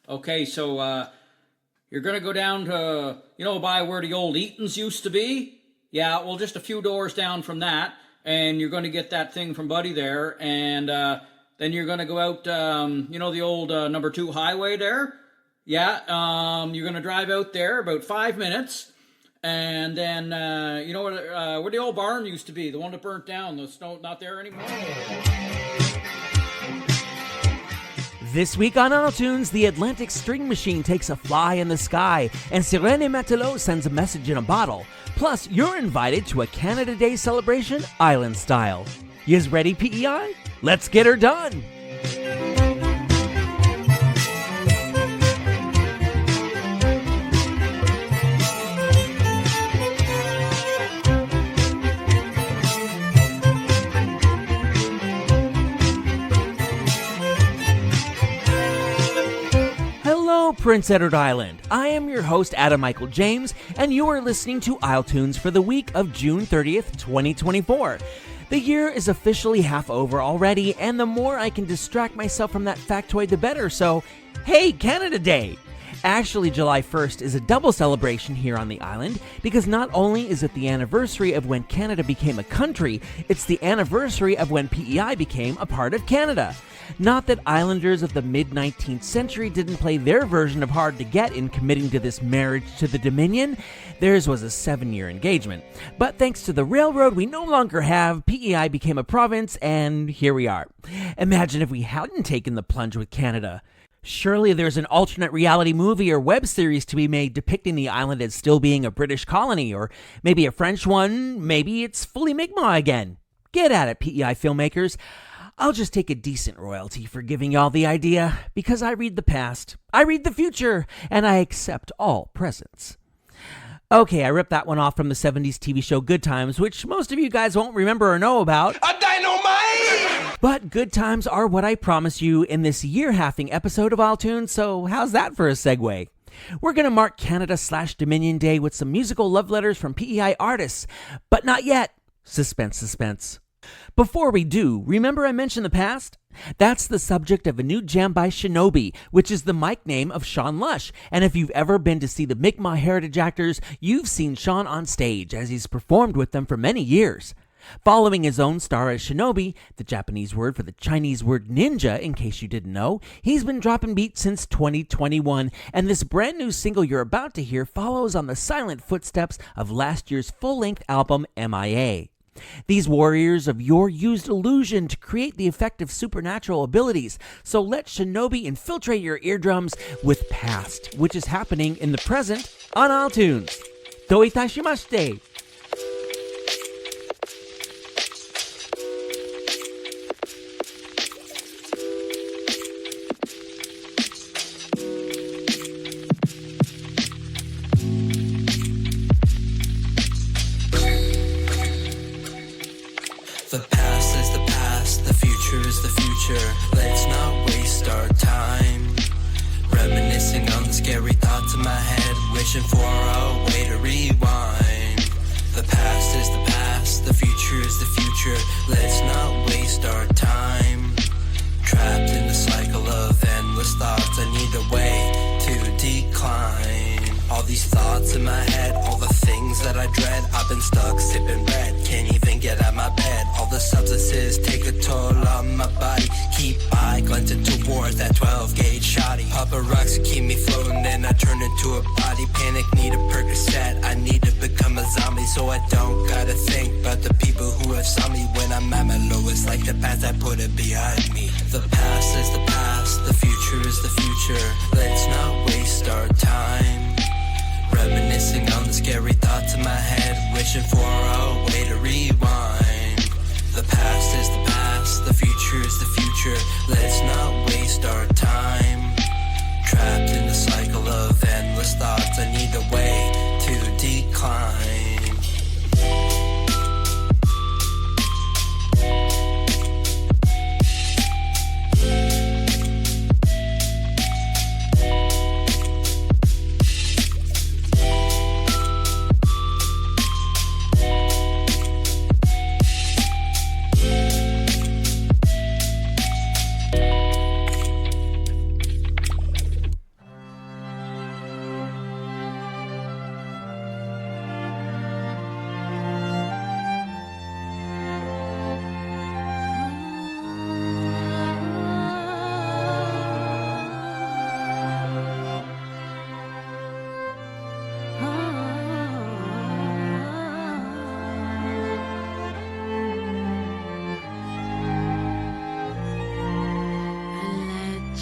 Okay, so you're going to go down to, by where the old Eaton's used to be? Yeah, well, just a few doors down from that, and you're going to get that thing from Buddy there, and then you're going to go out, the old number 2 highway there? Yeah, you're going to drive out there about 5 minutes, and then, where the old barn used to be, the one that burnt down, the snow not there anymore? This week on isletunes, the Atlantic String Machine takes a fly in the sky, and Sirène Matelot sends a message in a bottle. Plus, you're invited to a Canada Day celebration island style. Yous ready, PEI? Let's get her done! Prince Edward Island. I am your host, Adam Michael James, and you are listening to isletunes for the week of June 30th, 2024. The year is officially half over already, and the more I can distract myself from that factoid, the better, so hey, Canada Day! Actually, July 1st is a double celebration here on the island, because not only is it the anniversary of when Canada became a country, it's the anniversary of when PEI became a part of Canada. Not that islanders of the mid-19th century didn't play their version of hard to get in committing to this marriage to the Dominion. Theirs was a 7-year engagement. But thanks to the railroad we no longer have, PEI became a province, and here we are. Imagine if we hadn't taken the plunge with Canada. Surely there's an alternate reality movie or web series to be made depicting the island as still being a British colony, or maybe a French one, maybe it's fully Mi'kmaq again. Get at it, PEI filmmakers. I'll just take a decent royalty for giving y'all the idea, because I read the past, I read the future, and I accept all presents. Okay, I ripped that one off from the 70s TV show Good Times, which most of you guys won't remember or know about. A dynamite! But good times are what I promise you in this year-halving episode of isletunes, so how's that for a segue? We're going to mark Canada/Dominion Day with some musical love letters from PEI artists, but not yet. Suspense, suspense. Before we do, remember I mentioned the past? That's the subject of a new jam by Shinobi, which is the mic name of Sean Lush. And if you've ever been to see the Mi'kmaq Heritage Actors, you've seen Sean on stage as he's performed with them for many years. Following his own star as Shinobi, the Japanese word for the Chinese word ninja, in case you didn't know, he's been dropping beats since 2021, and this brand new single you're about to hear follows on the silent footsteps of last year's full-length album, MIA. These warriors of yore used illusion to create the effect of supernatural abilities, so let Shinobi infiltrate your eardrums with Past, which is happening in the present on isletunes. Do itashimashite! The past is the past, the future is the future. Let's not waste our time reminiscing on the scary thoughts in my head, wishing for a way to rewind. The past is the past, the future is the future. Let's not waste our time trapped in the cycle of endless thoughts. I need a way to decline all these thoughts in my head, all the things that I dread. I've been stuck sipping red, can't even get out my bed. All the substances take a toll on my body. Keep eye glinting towards that 12-gauge shotty. Pop a rocks to keep me floating, then I turn into a body. Panic, need a Percocet, I need to become a zombie, so I don't gotta think about the people who have saw me when I'm at my lowest. Like the past, I put it behind me. The past is the past, the future is the future. Let's not waste our time reminiscing on the scary thoughts in my head, wishing for a way to rewind. The past is the past, the future is the future. Let's not waste our time trapped in the cycle of endless thoughts. I need a way to decline.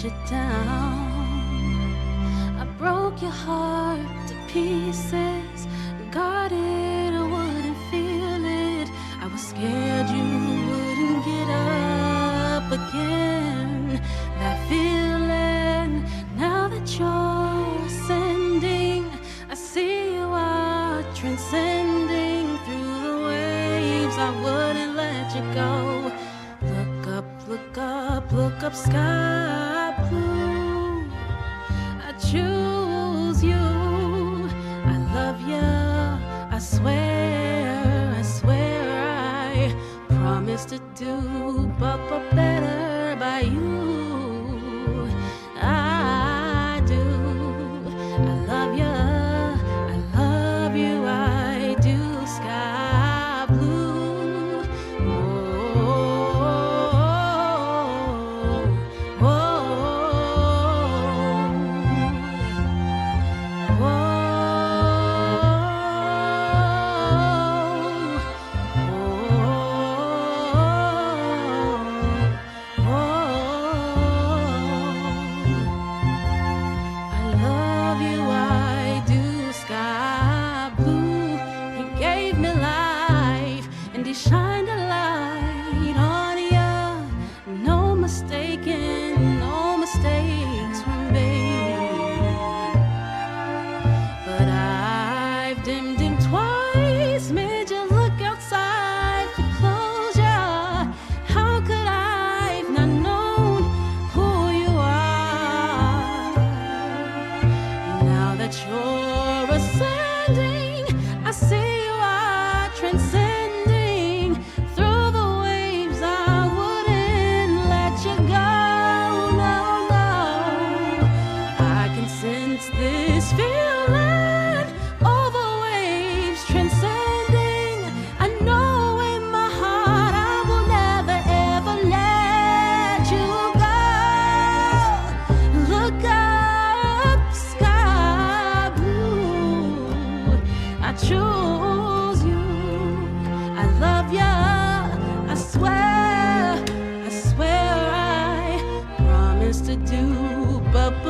you down. I broke your heart to pieces, guarded, I wouldn't feel it. I was scared you wouldn't get up again. That feeling, now that you're ascending, I see you are transcending through the waves. I wouldn't let you go. Look up, look up, look up, sky blue. I choose you. I love you. I swear, I promise to do better by you. I do. I love you. I love you. I do. Sky blue. Shine a light on ya. No mistaking, no mistakes were made. But I've dimmed him twice, made you look outside for closure. How could I've not known who you are? Now that you're ascending, I see you are transcending. This feeling over waves transcending. I know in my heart I will never ever let you go. Look up, sky blue. I choose you. I love you. I swear, I promise to do better.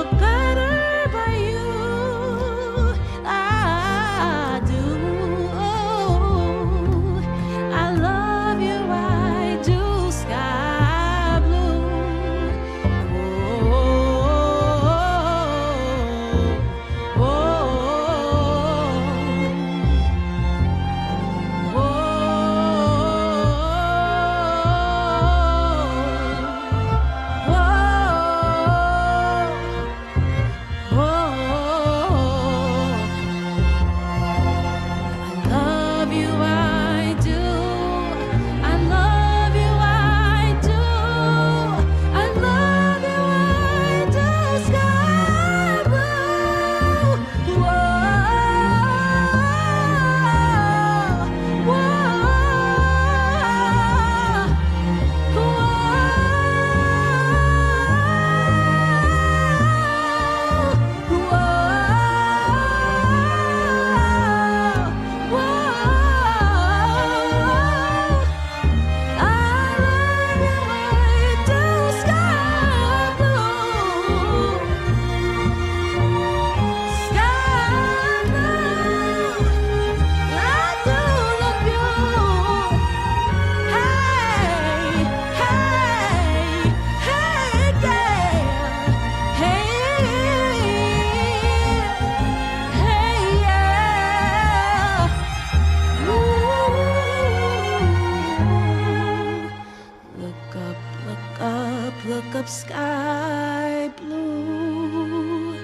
Look up, sky blue.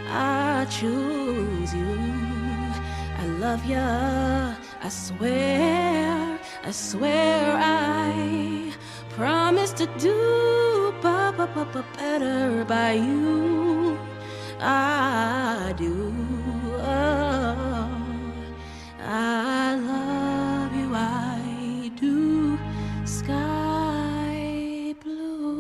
I choose you. I love ya. I swear, I promise to do better by you. I do. I love you. I do. Sky blue.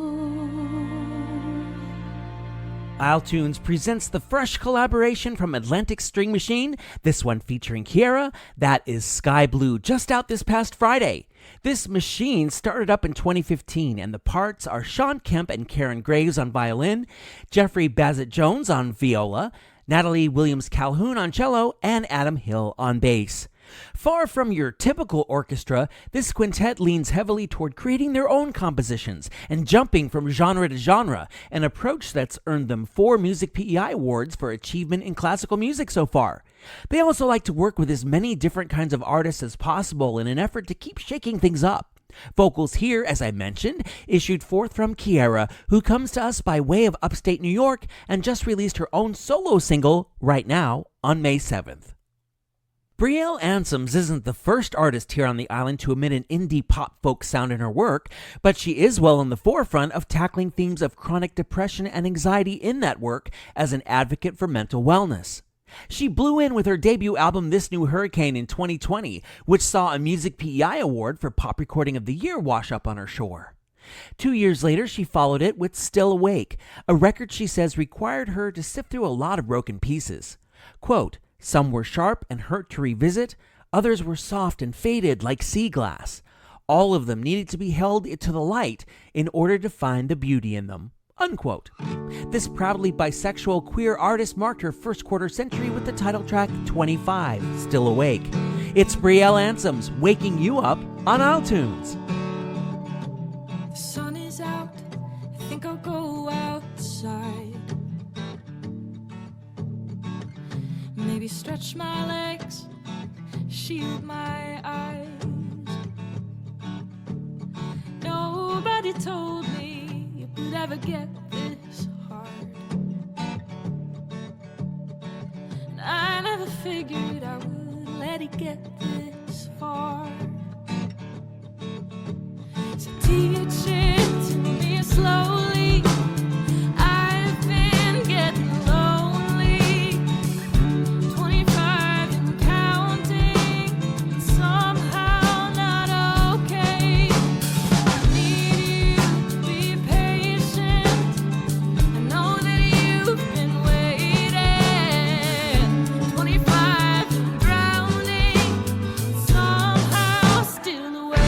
isletunes presents the fresh collaboration from Atlantic String Machine, this one featuring Kiera. That is Sky Blue, just out this past Friday. This machine started up in 2015, and the parts are Sean Kemp and Karen Graves on violin, Jeffrey Bassett-Jones on viola, Natalie Williams-Calhoun on cello, and Adam Hill on bass. Far from your typical orchestra, this quintet leans heavily toward creating their own compositions and jumping from genre to genre, an approach that's earned them 4 Music PEI awards for achievement in classical music so far. They also like to work with as many different kinds of artists as possible in an effort to keep shaking things up. Vocals here, as I mentioned, issued forth from Kiera, who comes to us by way of upstate New York and just released her own solo single, Right Now, on May 7th. Brielle Ansems isn't the first artist here on the island to emit an indie pop folk sound in her work, but she is well in the forefront of tackling themes of chronic depression and anxiety in that work as an advocate for mental wellness. She blew in with her debut album This New Hurricane in 2020, which saw a Music PEI award for Pop Recording of the Year wash up on her shore. 2 years later, she followed it with Still Awake, a record she says required her to sift through a lot of broken pieces. Quote, "Some were sharp and hurt to revisit, others were soft and faded like sea glass. All of them needed to be held to the light in order to find the beauty in them." Unquote. This proudly bisexual queer artist marked her first quarter century with the title track 25, Still Awake. It's Brielle Ansems waking you up on iTunes. The sun is out, I think I'll go outside. Maybe stretch my legs, shield my eyes. Nobody told me it would ever get this hard, and I never figured I would let it get this far. So teach it to me slowly. I've been getting lonely, 25 and counting, somehow not okay. I need you to be patient. I know that you've been waiting, 25 and drowning, somehow still awake.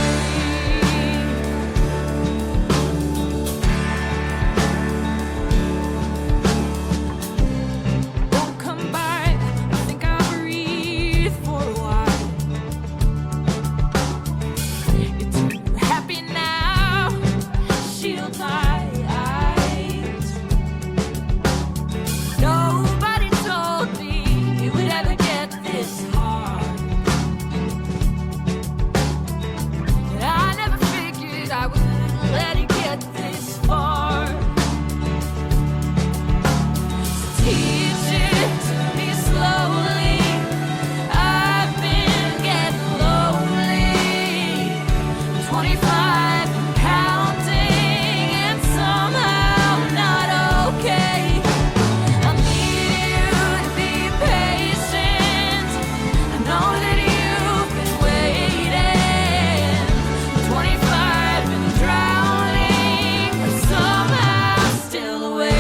Won't come by, I think I'll breathe for a while. You're too happy now, shield my eyes. Nobody told me it would ever get this hard, and I never figured I would let it get this far. Teach it to me slowly. I've been getting lonely, 25 and counting, and somehow not okay. I need you to be patient. I know that you've been waiting, 25 and drowning, but somehow still awake.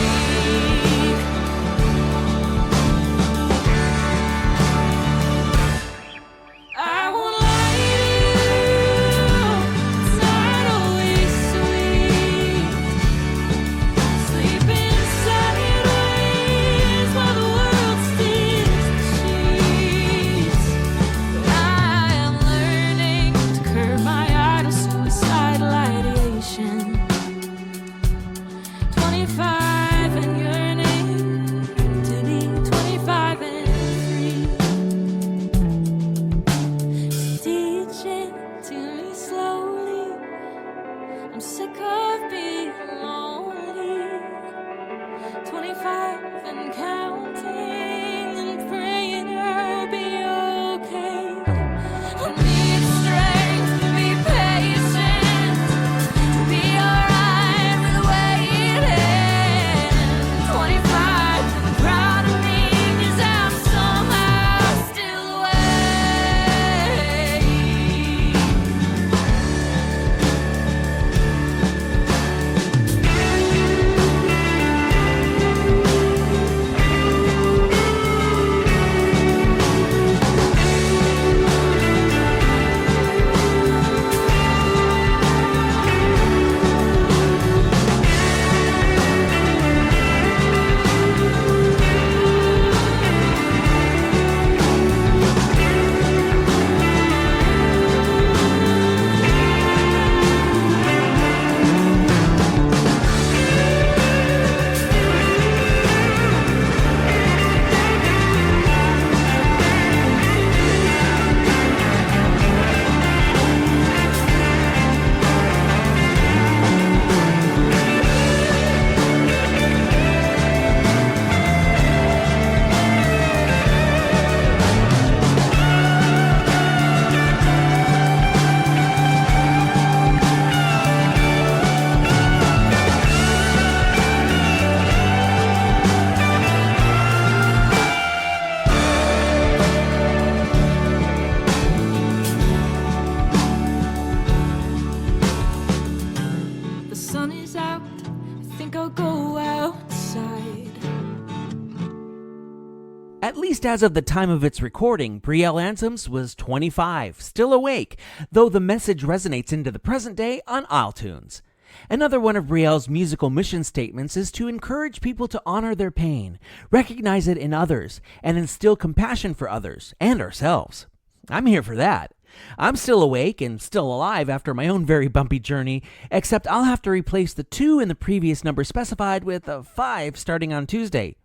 At least as of the time of its recording, Brielle Anthems was 25, still awake, though the message resonates into the present day on iTunes. Another one of Brielle's musical mission statements is to encourage people to honor their pain, recognize it in others, and instill compassion for others and ourselves. I'm here for that. I'm still awake and still alive after my own very bumpy journey, except I'll have to replace the 2 in the previous number specified with a 5 starting on Tuesday.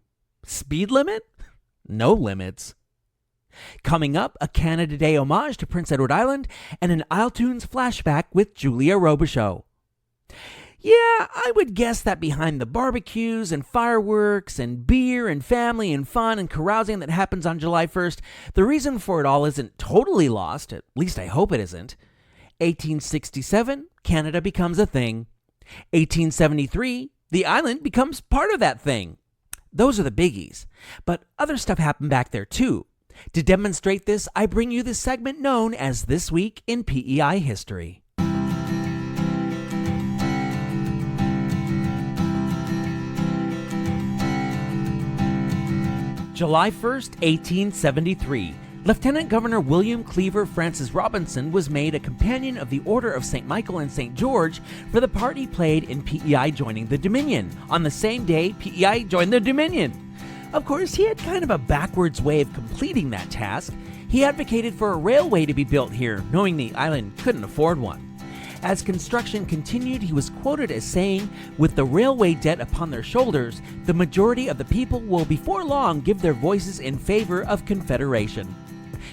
Speed limit? No limits. Coming up, a Canada Day homage to Prince Edward Island and an iTunes flashback with Julia Robichaud. Yeah, I would guess that behind the barbecues and fireworks and beer and family and fun and carousing that happens on July 1st, the reason for it all isn't totally lost, at least I hope it isn't. 1867, Canada becomes a thing. 1873, the island becomes part of that thing. Those are the biggies. But other stuff happened back there too. To demonstrate this, I bring you this segment known as This Week in PEI History. July 1st, 1873. Lieutenant Governor William Cleaver Francis Robinson was made a Companion of the Order of St. Michael and St. George for the part he played in PEI joining the Dominion, on the same day PEI joined the Dominion. Of course, he had kind of a backwards way of completing that task. He advocated for a railway to be built here, knowing the island couldn't afford one. As construction continued, he was quoted as saying, "With the railway debt upon their shoulders, the majority of the people will before long give their voices in favor of Confederation."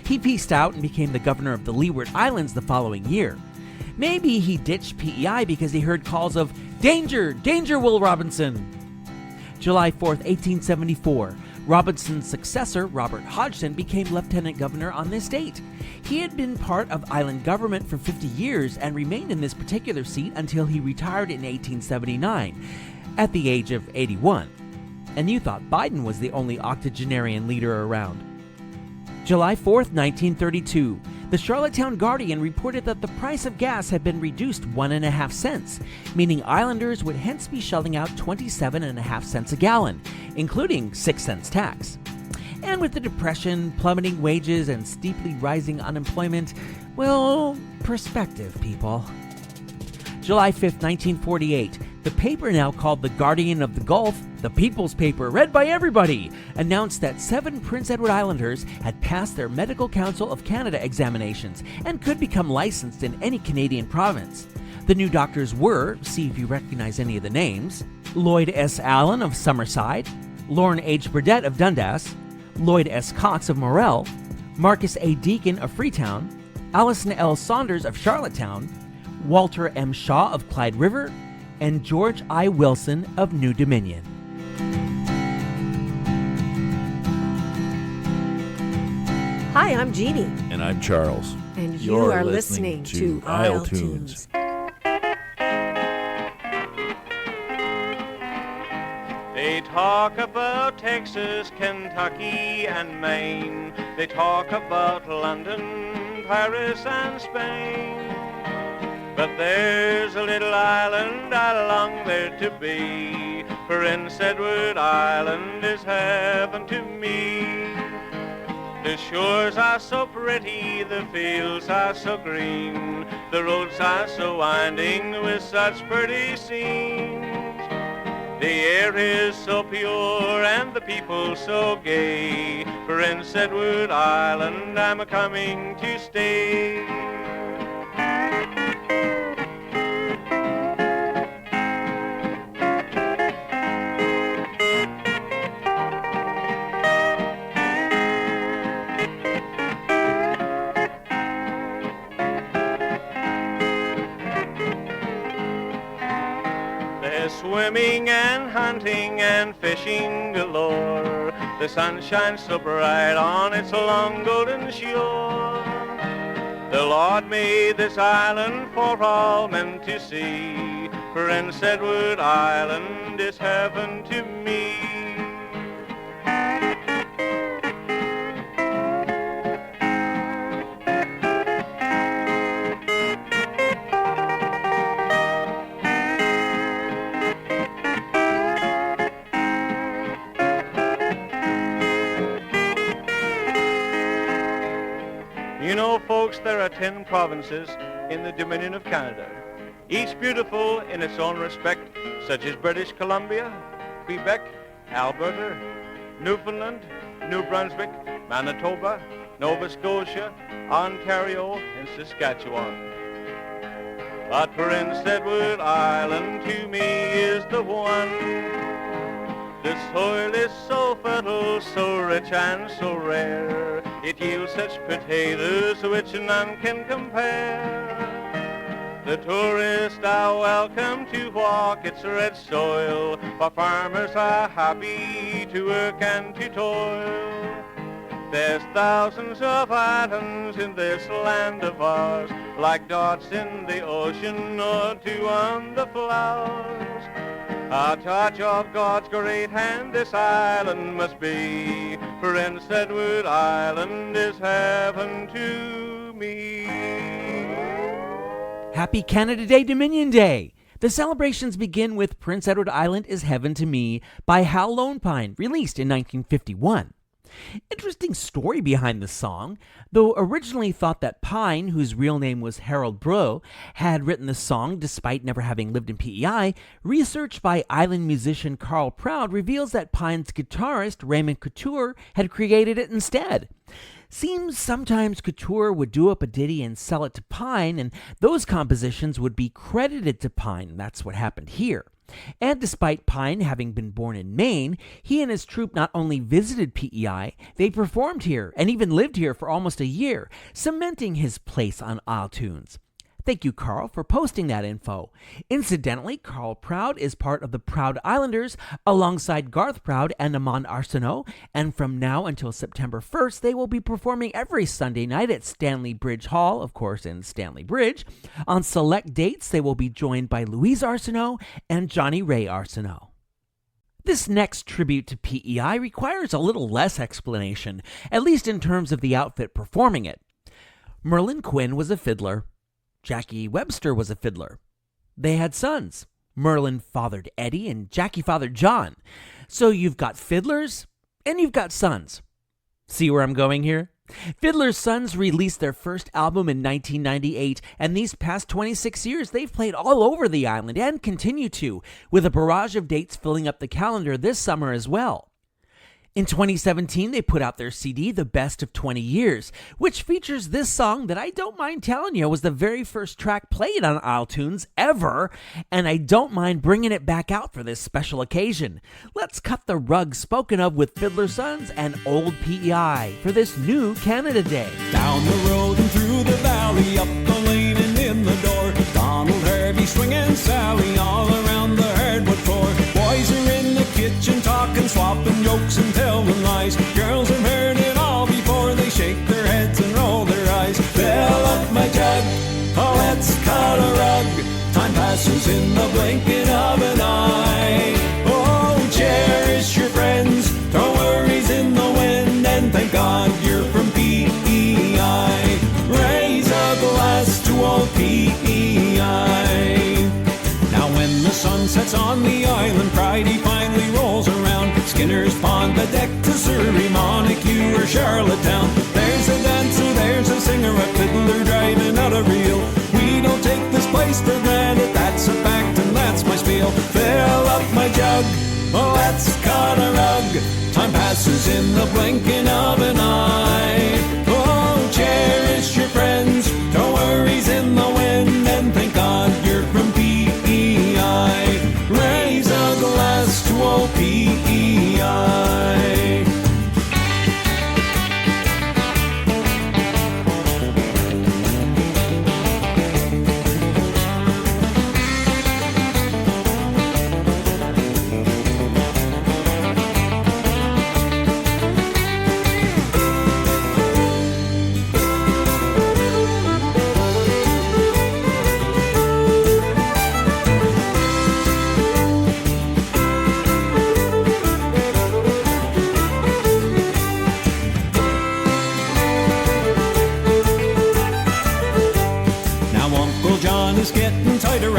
He peaced out and became the governor of the Leeward Islands the following year. Maybe he ditched PEI because he heard calls of, "Danger! Danger, Will Robinson!" July 4th, 1874. Robinson's successor, Robert Hodgson, became lieutenant governor on this date. He had been part of island government for 50 years and remained in this particular seat until he retired in 1879, at the age of 81. And you thought Biden was the only octogenarian leader around. July 4th, 1932. The Charlottetown Guardian reported that the price of gas had been reduced 1.5 cents, meaning islanders would hence be shelling out 27.5 cents a gallon, including 6 cents tax. And with the Depression, plummeting wages, and steeply rising unemployment, well, perspective, people. July 5th, 1948. The paper now called the Guardian of the Gulf, the People's Paper, read by everybody, announced that 7 Prince Edward Islanders had passed their Medical Council of Canada examinations and could become licensed in any Canadian province. The new doctors were, see if you recognize any of the names, Lloyd S. Allen of Summerside, Lorne H. Burdett of Dundas, Lloyd S. Cox of Morel, Marcus A. Deacon of Freetown, Allison L. Saunders of Charlottetown, Walter M. Shaw of Clyde River, and George I. Wilson of New Dominion. Hi, I'm Jeannie. And I'm Charles. And you are listening to iTunes. They talk about Texas, Kentucky, and Maine. They talk about London, Paris, and Spain. But there's a little island I long there to be. Prince Edward Island is heaven to me. The shores are so pretty, the fields are so green, the roads are so winding with such pretty scenes. The air is so pure and the people so gay. Prince Edward Island, I'm a-coming to stay. Swimming and hunting and fishing galore. The sun shines so bright on its long golden shore. The Lord made this island for all men to see. Prince Edward Island is heaven to me. You know, folks, there are 10 provinces in the Dominion of Canada, each beautiful in its own respect, such as British Columbia, Quebec, Alberta, Newfoundland, New Brunswick, Manitoba, Nova Scotia, Ontario, and Saskatchewan. But Prince Edward Island to me is the one. The soil is so fertile, so rich and so rare. It yields such potatoes which none can compare. The tourists are welcome to walk its red soil, for farmers are happy to work and to toil. There's thousands of islands in this land of ours, like dots in the ocean or dew on the flowers. A touch of God's great hand this island must be. Prince Edward Island is heaven to me. Happy Canada Day, Dominion Day! The celebrations begin with Prince Edward Island is Heaven to Me by Hal Lone Pine, released in 1951. Interesting story behind the song. Though originally thought that Pine, whose real name was Harold Breau, had written the song despite never having lived in PEI, research by island musician Carl Proud reveals that Pine's guitarist Raymond Couture had created it instead. Seems sometimes Couture would do up a ditty and sell it to Pine, and those compositions would be credited to Pine. That's what happened here. And despite Pine having been born in Maine, he and his troupe not only visited PEI, they performed here and even lived here for almost a year, cementing his place on Isletunes. Thank you, Carl, for posting that info. Incidentally, Carl Proud is part of the Proud Islanders alongside Garth Proud and Amon Arsenault, and from now until September 1st, they will be performing every Sunday night at Stanley Bridge Hall, of course in Stanley Bridge. On select dates, they will be joined by Louise Arsenault and Johnny Ray Arsenault. This next tribute to PEI requires a little less explanation, at least in terms of the outfit performing it. Merlin Quinn was a fiddler. Jackie Webster was a fiddler. They had sons. Merlin fathered Eddie and Jackie fathered John. So you've got fiddlers and you've got sons. See where I'm going here? Fiddler's Sons released their first album in 1998, and these past 26 years they've played all over the island and continue to, with a barrage of dates filling up the calendar this summer as well. In 2017, they put out their CD, The Best of 20 Years, which features this song that I don't mind telling you was the very first track played on Isletunes ever, and I don't mind bringing it back out for this special occasion. Let's cut the rug spoken of with Fiddler's Sons and Old PEI for this new Canada Day. Down the road and through the valley, up the lane and in the door, Donald, Harvey, Swing and Sally, all around the hardwood floor. Boys are in the kitchen talking, swapping jokes and telling lies. Girls have heard it all before, they shake their heads and roll their eyes. Fill up my jug, oh let's cut a rug. Time passes in the blinking of an eye. Oh, cherish your friends, throw worries in the wind, and thank God you're from PEI. Raise a glass to old PEI. Now when the sun sets on the island, Friday finally rolls around. Skinner's Pond, the deck to Surrey, Montague or Charlottetown. There's a dancer, there's a singer, a fiddler driving out a reel. We don't take this place for granted, that's a fact and that's my spiel. Fill up my jug, oh let's cut a rug. Time passes in the blinking of an eye. Oh, cherish your friends, throw worries in the wind, and thank God you're from PEI. Raise a glass to old PEI.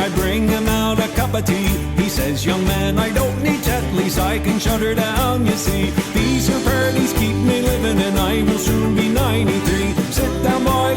I bring him out a cup of tea. He says, young man, I don't need Tetley's, I can shut her down, you see. These are parties keep me living, and I will soon be 93. Sit down, boy,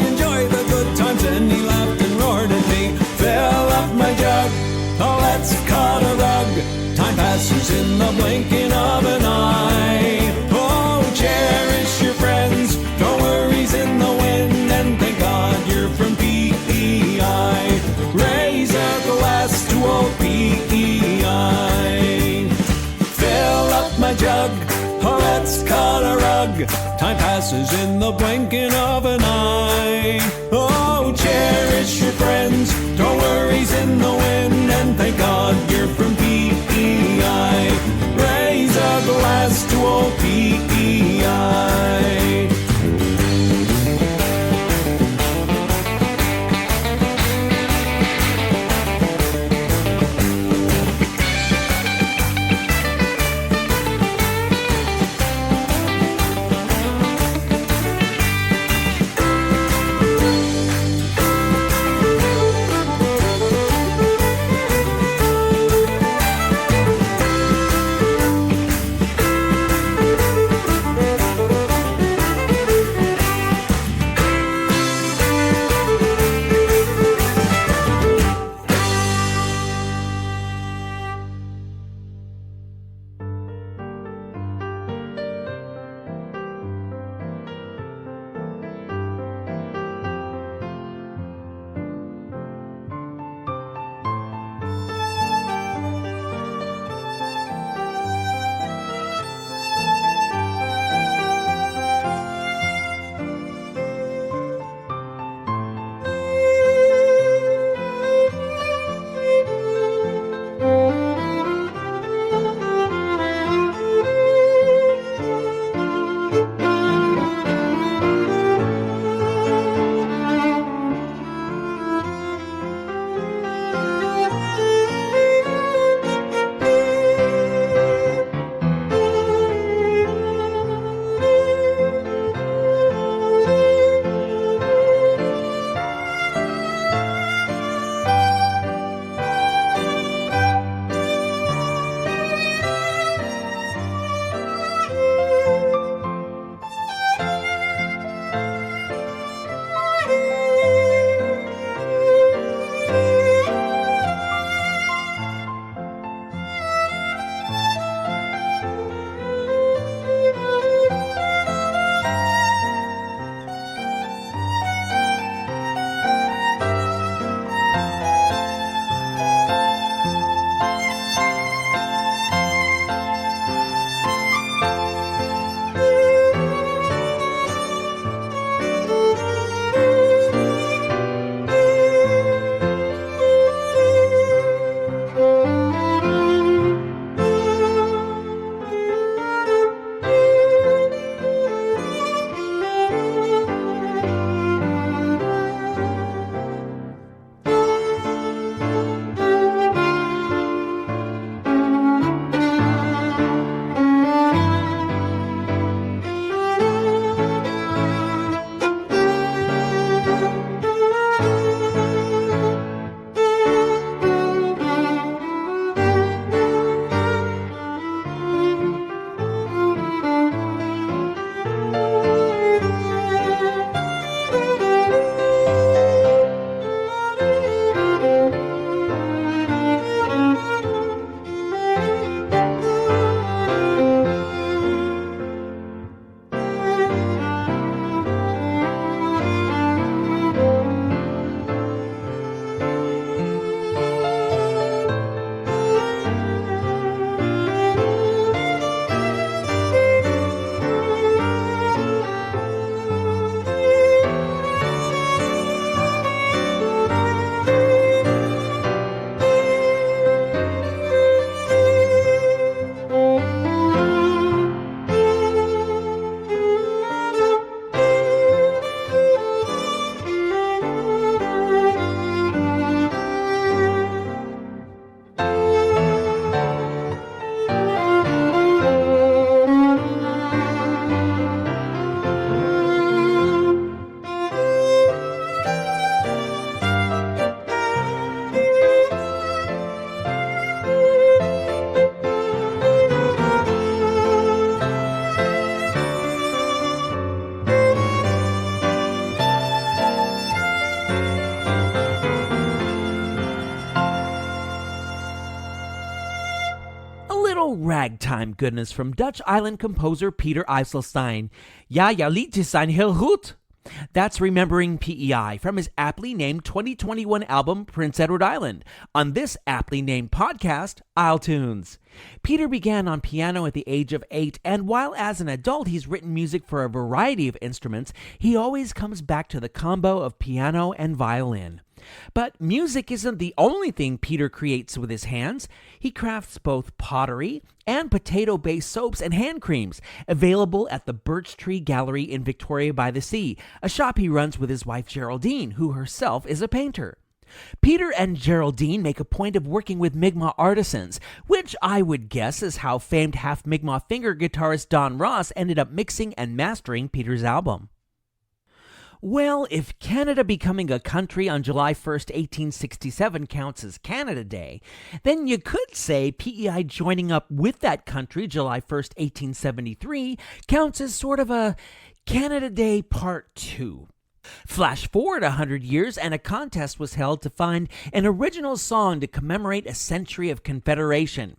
hug. Time passes in the blinking of an eye. Oh, cherish your friends, throw worries in the wind, and thank God you're from PEI. Raise a glass to old PEI. ragtime goodness from Dutch island composer Peter IJsselstein. Ja, ja liedjes zijn heel goed. That's Remembering PEI from his aptly named 2021 album Prince Edward Island on this aptly named podcast, isletunes. Peter began on piano at the age of 8, and while as an adult he's written music for a variety of instruments, he always comes back to the combo of piano and violin. But music isn't the only thing Peter creates with his hands. He crafts both pottery and potato-based soaps and hand creams, available at the Birch Tree Gallery in Victoria by the Sea, a shop he runs with his wife Geraldine, who herself is a painter. Peter and Geraldine make a point of working with Mi'kmaq artisans, which I would guess is how famed half Mi'kmaq finger guitarist Don Ross ended up mixing and mastering Peter's album. Well, if Canada becoming a country on July 1st, 1867 counts as Canada Day, then you could say PEI joining up with that country July 1st, 1873 counts as sort of a Canada Day Part 2. Flash forward 100 years and a contest was held to find an original song to commemorate a century of Confederation.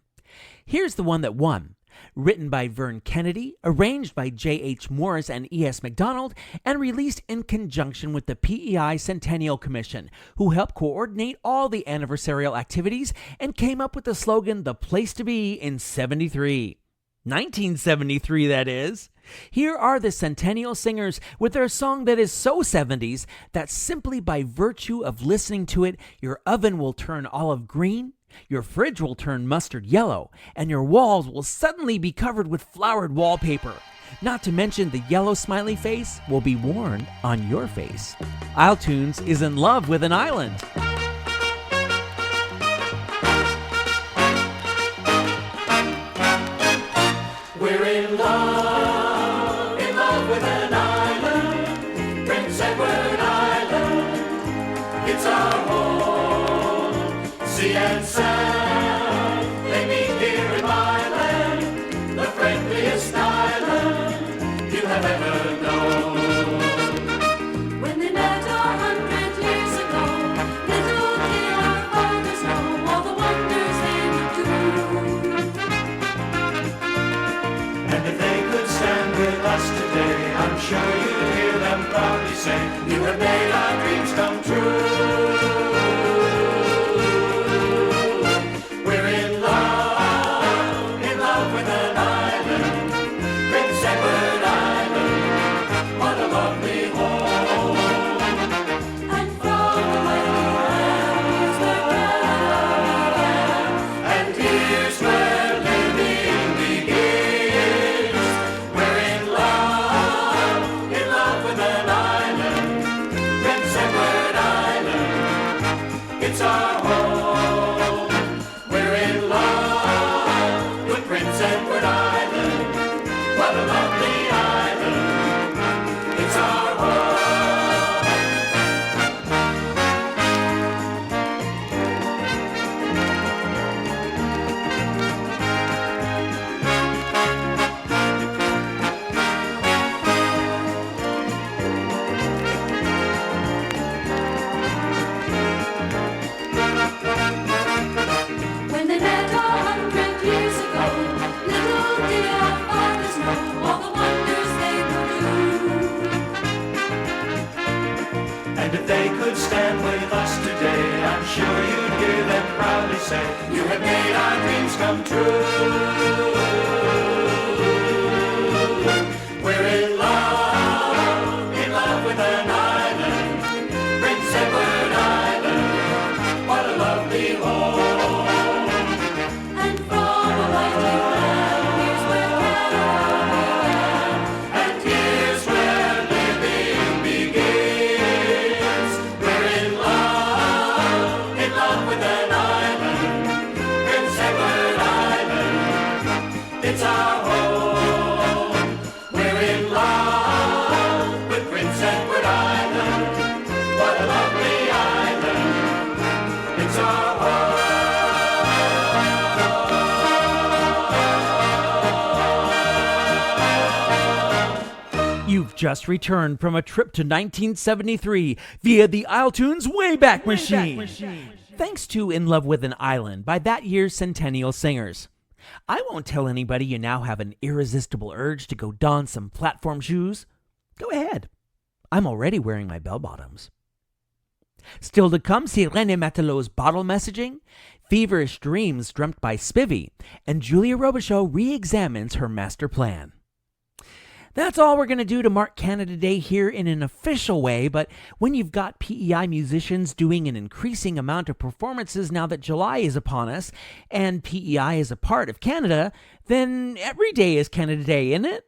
Here's the one that won. Written by Vern Kennedy, arranged by J.H. Morris and E.S. MacDonald, and released in conjunction with the PEI Centennial Commission, who helped coordinate all the anniversarial activities and came up with the slogan, "The Place to Be in 73. 1973, that is. Here are the Centennial Singers with their song that is so 70s that simply by virtue of listening to it, your oven will turn olive green, your fridge will turn mustard yellow, and your walls will suddenly be covered with flowered wallpaper. Not to mention the yellow smiley face will be worn on your face. isletunes is in love with an island. We're in love with an island, Prince Edward Island. It's our home, sea and sand. They meet here in my land, the friendliest island you have ever known. When they met 100 years ago, little did our fathers know all the wonders they would do. And if they could stand with us today, I'm sure you'd hear them proudly say, you have made our dreams come true. We're in love with an island, Prince Edward Island. What a lovely home. And from the lands where And here's where living begins. We're in love with an island, Prince Edward Island. It's our home. We're in love with Prince Edward Island. What a lovely island. It's our home. When they met 100 years ago, little did our fathers know all the wonders they would do. And if they could stand with us today, I'm sure you'd hear them proudly say, you have made our dreams come true. We're in love with an island, Prince Edward Island. What a lovely home. And from a mighty land, here's where Canada And here's where living begins. We're in love with an island, Prince Edward Island. It's our home. We're in love with Prince Edward Island. What a lovely island. It's our home. You've just returned from a trip to 1973 via the isletunes Wayback Machine. Thanks to In Love with an Island by that year's Centennial Singers. I won't tell anybody you now have an irresistible urge to go don some platform shoes. Go ahead. I'm already wearing my bell-bottoms. Still to come, Sirène and Matelot's bottle messaging, feverish dreams dreamt by Spivvy, and Julia Robichaud re-examines her master plan. That's all we're going to do to mark Canada Day here in an official way, but when you've got PEI musicians doing an increasing amount of performances now that July is upon us, and PEI is a part of Canada, then every day is Canada Day, isn't it?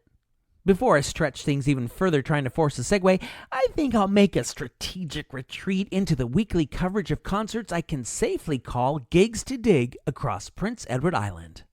Before I stretch things even further trying to force a segue, I think I'll make a strategic retreat into the weekly coverage of concerts I can safely call gigs to dig across Prince Edward Island.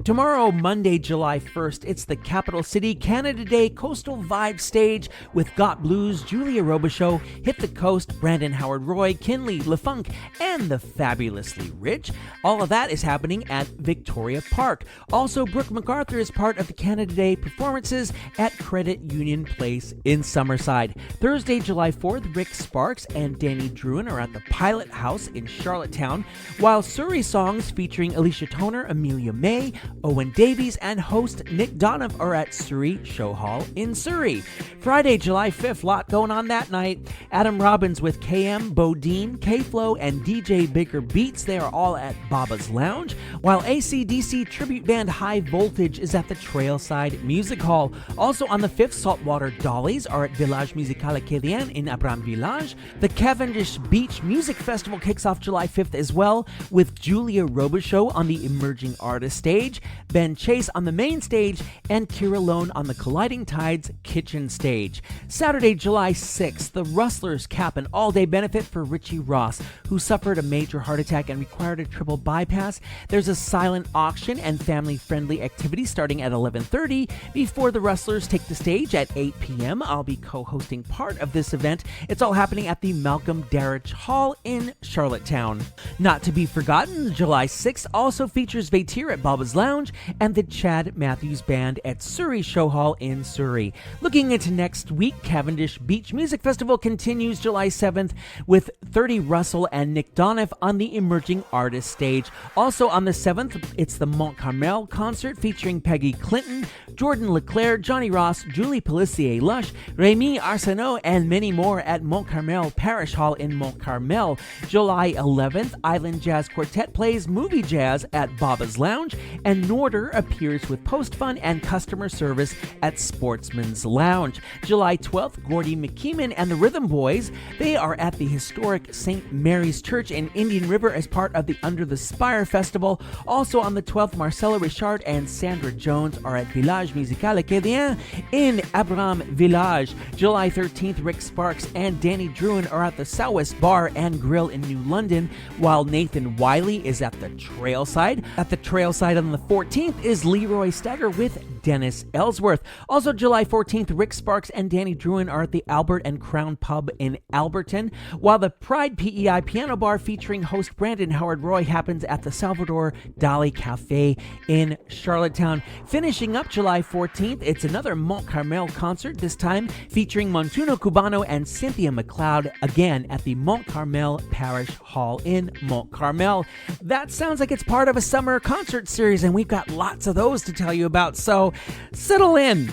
Tomorrow, Monday, July 1st, it's the Capital City Canada Day Coastal Vibe Stage with Got Blues, Julia Robichaud, Hit the Coast, Brandon Howard Roy, Kinley, LeFunk, and the Fabulously Rich. All of that is happening at Victoria Park. Also, Brooke MacArthur is part of the Canada Day performances at Credit Union Place in Summerside. Thursday, July 4th, Rick Sparks and Danny Druin are at the Pilot House in Charlottetown, while Surrey Songs featuring Alicia Toner, Amelia May, Owen Davies, and host Nick Donoff are at Surrey Show Hall in Surrey. Friday, July 5th, lot going on that night. Adam Robbins with KM, Bodine, K-Flow, and DJ Baker Beats. They are all at Baba's Lounge, while AC/DC tribute band High Voltage is at the Trailside Music Hall. Also on the 5th, Saltwater Dollies are at Village Musical Acadien in Abram Village. The Cavendish Beach Music Festival kicks off July 5th as well, with Julia Robichaud on the Emerging Artist stage, Ben Chase on the main stage, and Kira Lone on the Colliding Tides kitchen stage. Saturday, July 6th, the Rustlers cap an all-day benefit for Richie Ross, who suffered a major heart attack and required a triple bypass. There's a silent auction and family-friendly activity starting at 11:30 before the Rustlers take the stage at 8 p.m. I'll be co-hosting part of this event. It's all happening at the Malcolm Darrich Hall in Charlottetown. Not to be forgotten, July 6th also features Vatir at Baba's Lounge and the Chad Matthews Band at Surrey Show Hall in Surrey. Looking into next week, Cavendish Beach Music Festival continues July 7th with 30 Russell and Nick Donoff on the Emerging Artist stage. Also on the 7th, it's the Mont Carmel concert featuring Peggy Clinton, Jordan Leclerc, Johnny Ross, Julie Pelissier Lush, Rémi Arsenault, and many more at Mont Carmel Parish Hall in Mont Carmel. July 11th, Island Jazz Quartet plays Movie Jazz at Baba's Lounge, and Norder appears with post-fun and customer service at Sportsman's Lounge. July 12th, Gordy McKeeman and the Rhythm Boys, they are at the historic St. Mary's Church in Indian River as part of the Under the Spire Festival. Also on the 12th, Marcella Richard and Sandra Jones are at Village Musical Acadien in Abram Village. July 13th, Rick Sparks and Danny Druin are at the Southwest Bar and Grill in New London, while Nathan Wiley is at the Trailside. At the Trailside on the 14th is Leroy Stagger with Dennis Ellsworth. Also July 14th, Rick Sparks and Danny Druin are at the Albert and Crown Pub in Alberton, while the Pride PEI Piano Bar featuring host Brandon Howard Roy happens at the Salvador Dali Cafe in Charlottetown. Finishing up July 14th, it's another Mont Carmel concert, this time featuring Montuno Cubano and Cynthia McLeod, again at the Mont Carmel Parish Hall in Mont Carmel. That sounds like it's part of a summer concert series, and we've got lots of those to tell you about, so settle in.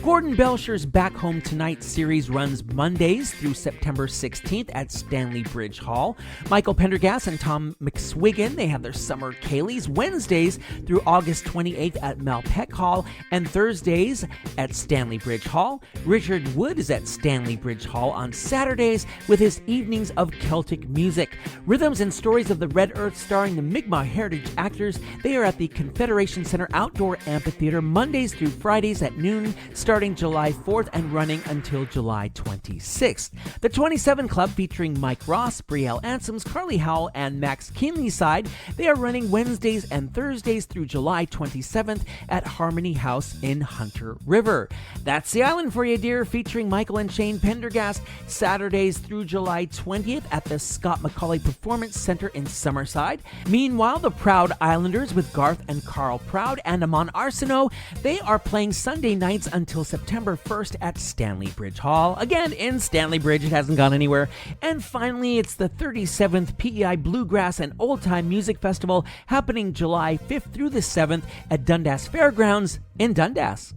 Gordon Belcher's Back Home Tonight series runs Mondays through September 16th at Stanley Bridge Hall. Michael Pendergast and Tom McSwiggan, they have their Summer Kayleys Wednesdays through August 28th at Malpeque Hall, and Thursdays at Stanley Bridge Hall. Richard Wood is at Stanley Bridge Hall on Saturdays with his Evenings of Celtic Music. Rhythms and Stories of the Red Earth starring the Mi'kmaq Heritage actors, they are at the Confederation Center Outdoor Amphitheater Mondays through Fridays at noon, starting July 4th and running until July 26th. The 27 Club featuring Mike Ross, Brielle Ansems, Carly Howell, and Max Keenlyside, they are running Wednesdays and Thursdays through July 27th at Harmony House in Hunter River. That's the island for you, dear, featuring Michael and Shane Pendergast, Saturdays through July 20th at the Scott McCauley Performance Center in Summerside. Meanwhile, the Proud Islanders with Garth and Carl Proud and Amon Arsenault, they are playing Sunday nights until until September 1st at Stanley Bridge Hall. Again, in Stanley Bridge, it hasn't gone anywhere. And finally, it's the 37th PEI Bluegrass and Old Time Music Festival happening July 5th through the 7th at Dundas Fairgrounds in Dundas.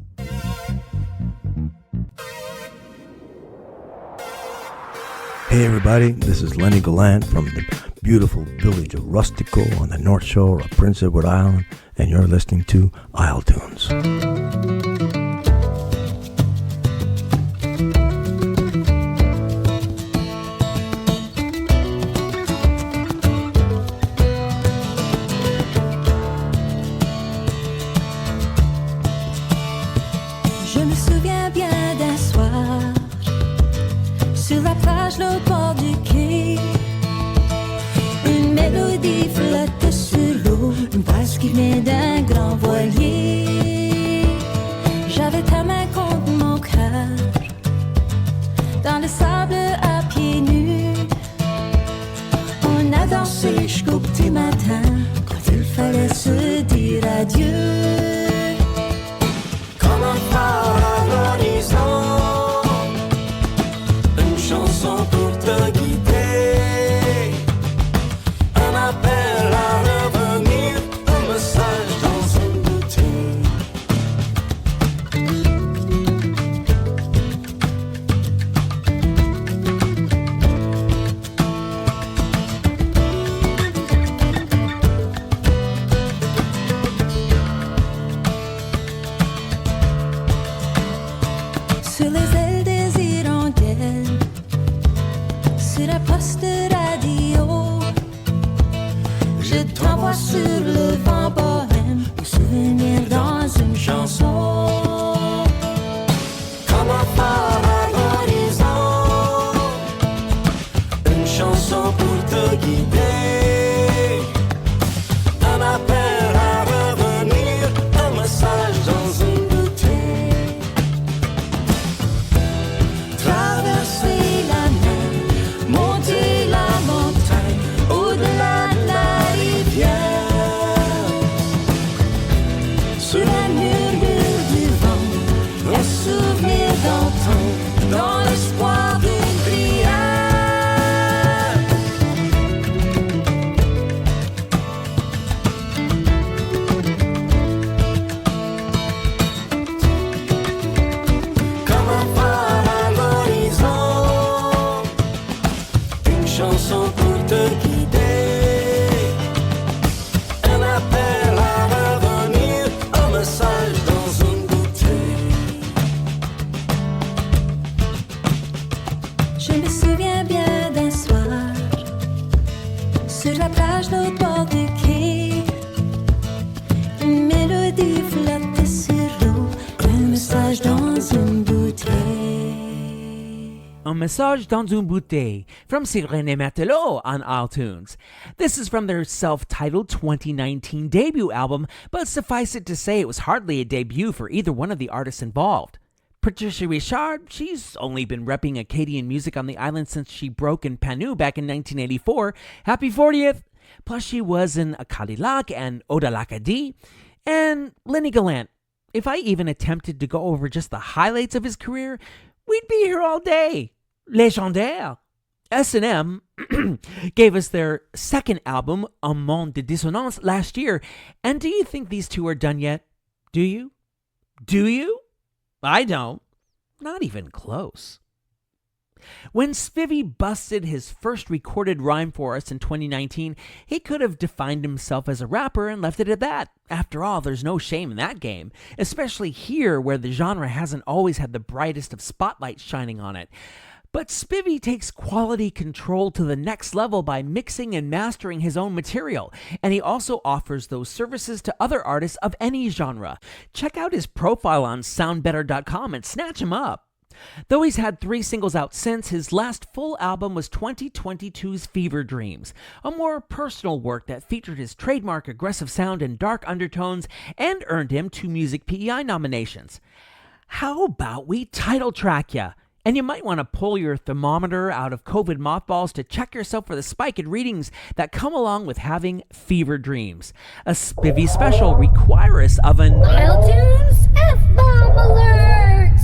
Hey everybody, this is Lenny Gallant from the beautiful village of Rustico on the North Shore of Prince Edward Island, and you're listening to Isle Tunes. Je me souviens bien d'un soir, sur la plage, l'autre bord du quai, une mélodie flotte sur l'eau, une valse qui venait d'un grand voilier. J'avais ta main contre mon cœur, dans le sable à pieds nus. On a dansé jusqu'au petit matin, quand il fallait se dire adieu. Comme un phare à l'horizon, une chanson pour te guider, un appel à revenir, un message dans une bouteille. Sur les ailes des hirondelles, sur la poste radio, je t'envoie sur le vent bohème, pour souvenir dans une chanson. Comme un phare à l'horizon, une chanson pour te guider, un appel à revenir, un message dans une bouteille. Traverser la mer, monter la montagne, au-delà de la rivière. Sur la murmure du vent, un souvenir d'antan, dans l'espoir d'une prière. Comme un phare à l'horizon, une chanson pour te guider, un appel à revenir, un message dans une bouteille. Je me souviens bien d'un soir, sur la plage l'autre bord du quai, une mélodie flottait sur l'eau, un message dans une bouteille. Un Message dans une bouteille from Sirène et Matelot on Isle Tunes. This is from their self-titled 2019 debut album, but suffice it to say it was hardly a debut for either one of the artists involved. Patricia Richard, she's only been repping Acadian music on the island since she broke in Panu back in 1984. Happy 40th! Plus she was in Akadilac and Odalakadi. And Lenny Gallant, if I even attempted to go over just the highlights of his career, we'd be here all day. Légendaire. S&M gave us their second album, Un Monde de Dissonance, last year. And do you think these two are done yet? Do you? Do you? I don't. Not even close. When Spivvy busted his first recorded rhyme for us in 2019, he could have defined himself as a rapper and left it at that. After all, there's no shame in that game, especially here where the genre hasn't always had the brightest of spotlights shining on it. But Spivvy takes quality control to the next level by mixing and mastering his own material, and he also offers those services to other artists of any genre. Check out his profile on soundbetter.com and snatch him up. Though he's had 3 singles out since, his last full album was 2022's Fever Dreams, a more personal work that featured his trademark aggressive sound and dark undertones and earned him 2 Music PEI nominations. How about we title track ya? And you might want to pull your thermometer out of COVID mothballs to check yourself for the spike in readings that come along with having fever dreams. A Spivvy special requires of an Isle Tunes F-bomb alert!